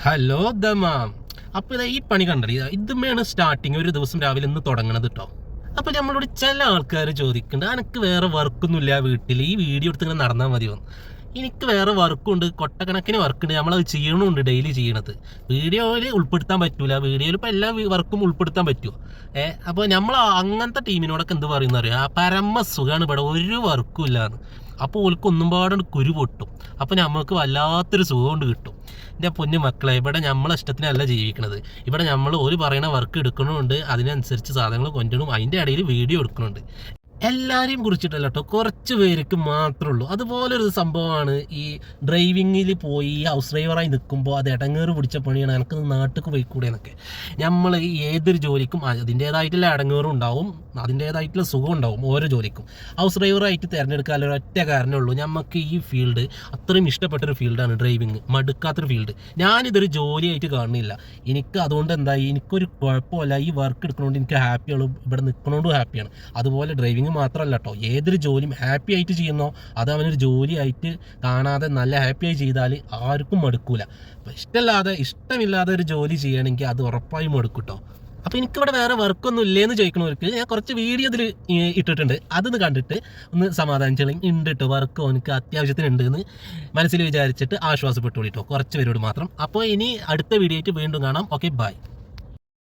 Hello Dammam. അപ്പോൾ ഇതാ ഈ പണി കണ്ടത് ഇതുമ്മയാണ് സ്റ്റാർട്ടിങ് ഒരു ദിവസം രാവിലെ ഇന്ന് തുടങ്ങണത് കേട്ടോ. അപ്പോൾ നമ്മളോട് ചില ആൾക്കാർ ചോദിക്കുന്നുണ്ട്, എനിക്ക് വേറെ വർക്കൊന്നുമില്ല വീട്ടിൽ, ഈ വീഡിയോ എടുത്ത് ഇങ്ങനെ നടന്നാൽ മതിയോ? എനിക്ക് വേറെ വർക്കുണ്ട്, കൊട്ടക്കണക്കിന് വർക്കുണ്ട്, നമ്മളത് ചെയ്യണമുണ്ട്, ഡെയിലി ചെയ്യണത്. വീഡിയോയിൽ ഉൾപ്പെടുത്താൻ പറ്റൂല, വീഡിയോയിൽ ഇപ്പോൾ എല്ലാ വർക്കും ഉൾപ്പെടുത്താൻ പറ്റുമോ? അപ്പോൾ നമ്മൾ അങ്ങനത്തെ ടീമിനോടൊക്കെ എന്ത് പറയുന്ന അറിയാം, പരമ സുഖമാണ്, ഇവിടെ ഒരു വർക്കും ഇല്ലാന്ന്. അപ്പോൾ ഓൾക്ക് ഒന്നും പാടും കുരു പൊട്ടും. അപ്പോൾ നമുക്ക് വല്ലാത്തൊരു സുഖം കൊണ്ട് കിട്ടും. എൻ്റെ പൊന്നു മക്കളെ, ഇവിടെ നമ്മളെ ഇഷ്ടത്തിനല്ല ജീവിക്കണത്. ഇവിടെ നമ്മൾ ഒരു പറയുന്ന വർക്ക് എടുക്കണമുണ്ട്, അതിനനുസരിച്ച് സാധനങ്ങൾ കൊണ്ടുവരും, അതിൻ്റെ ഇടയിൽ വീഡിയോ എടുക്കണുണ്ട്. എല്ലാവരെയും കുറിച്ചിട്ടല്ല കേട്ടോ, കുറച്ച് പേർക്ക് മാത്രമേ ഉള്ളൂ. അതുപോലെ ഒരു സംഭവമാണ് ഈ ഡ്രൈവിങ്ങിൽ പോയി ഹൗസ് ഡ്രൈവറായി നിൽക്കുമ്പോൾ അത് ഇടങ്ങേറ് പിടിച്ച പണിയാണ്, എനിക്ക് നാട്ടിൽ പോയിക്കൂടെ എന്നൊക്കെ. നമ്മൾ ഏതൊരു ജോലിക്കും അതിൻ്റേതായിട്ടുള്ള ഇടങ്ങേറും ഉണ്ടാവും, അതിൻ്റേതായിട്ടുള്ള സുഖം ഉണ്ടാവും ഓരോ ജോലിക്കും. ഹൗസ് ഡ്രൈവറായിട്ട് തിരഞ്ഞെടുക്കാൻ ഒരൊറ്റ കാരണമേ ഉള്ളൂ, നമുക്ക് ഈ ഫീൽഡ് അത്രയും ഇഷ്ടപ്പെട്ടൊരു ഫീൽഡാണ് ഡ്രൈവിങ്, മടുക്കാത്തൊരു ഫീൽഡ്. ഞാനിതൊരു ജോലിയായിട്ട് കാണുന്നില്ല. എനിക്ക് അതുകൊണ്ട് എന്തായി, എനിക്കൊരു കുഴപ്പമില്ല, ഈ വർക്ക് എടുക്കണോണ്ട് എനിക്ക് ഹാപ്പിയാണ്, ഇവിടെ നിൽക്കണോണ്ടും ഹാപ്പിയാണ്. അതുപോലെ ഡ്രൈവിങ് മാത്രമല്ല കേട്ടോ, ഏതൊരു ജോലിയും ഹാപ്പി ആയിട്ട് ചെയ്യുന്നോ അത് അവനൊരു ജോലിയായിട്ട് കാണാതെ നല്ല ഹാപ്പി ആയി ചെയ്താൽ ആർക്കും മടുക്കൂല. അപ്പം ഇഷ്ടമില്ലാതെ ഒരു ജോലി ചെയ്യണമെങ്കിൽ അത് ഉറപ്പായും മടുക്കും കേട്ടോ. അപ്പോൾ എനിക്കിവിടെ വേറെ വർക്കൊന്നും ഇല്ലേന്ന് ചോദിക്കണവർക്ക് ഞാൻ കുറച്ച് വീഡിയോ ഇതിൽ ഇട്ടിട്ടുണ്ട്, അതൊന്ന് കണ്ടിട്ട് ഒന്ന് സമാധാനിച്ചാൽ ഉണ്ട് കേട്ടോ, വർക്ക് എനിക്ക് അത്യാവശ്യത്തിന് ഉണ്ട് എന്ന് മനസ്സിൽ വിചാരിച്ചിട്ട് ആശ്വാസപ്പെട്ടു കേട്ടോ, കുറച്ച് പേരോട് മാത്രം. അപ്പോൾ ഇനി അടുത്ത വീഡിയോ ആയിട്ട് വീണ്ടും കാണാം. Okay, by.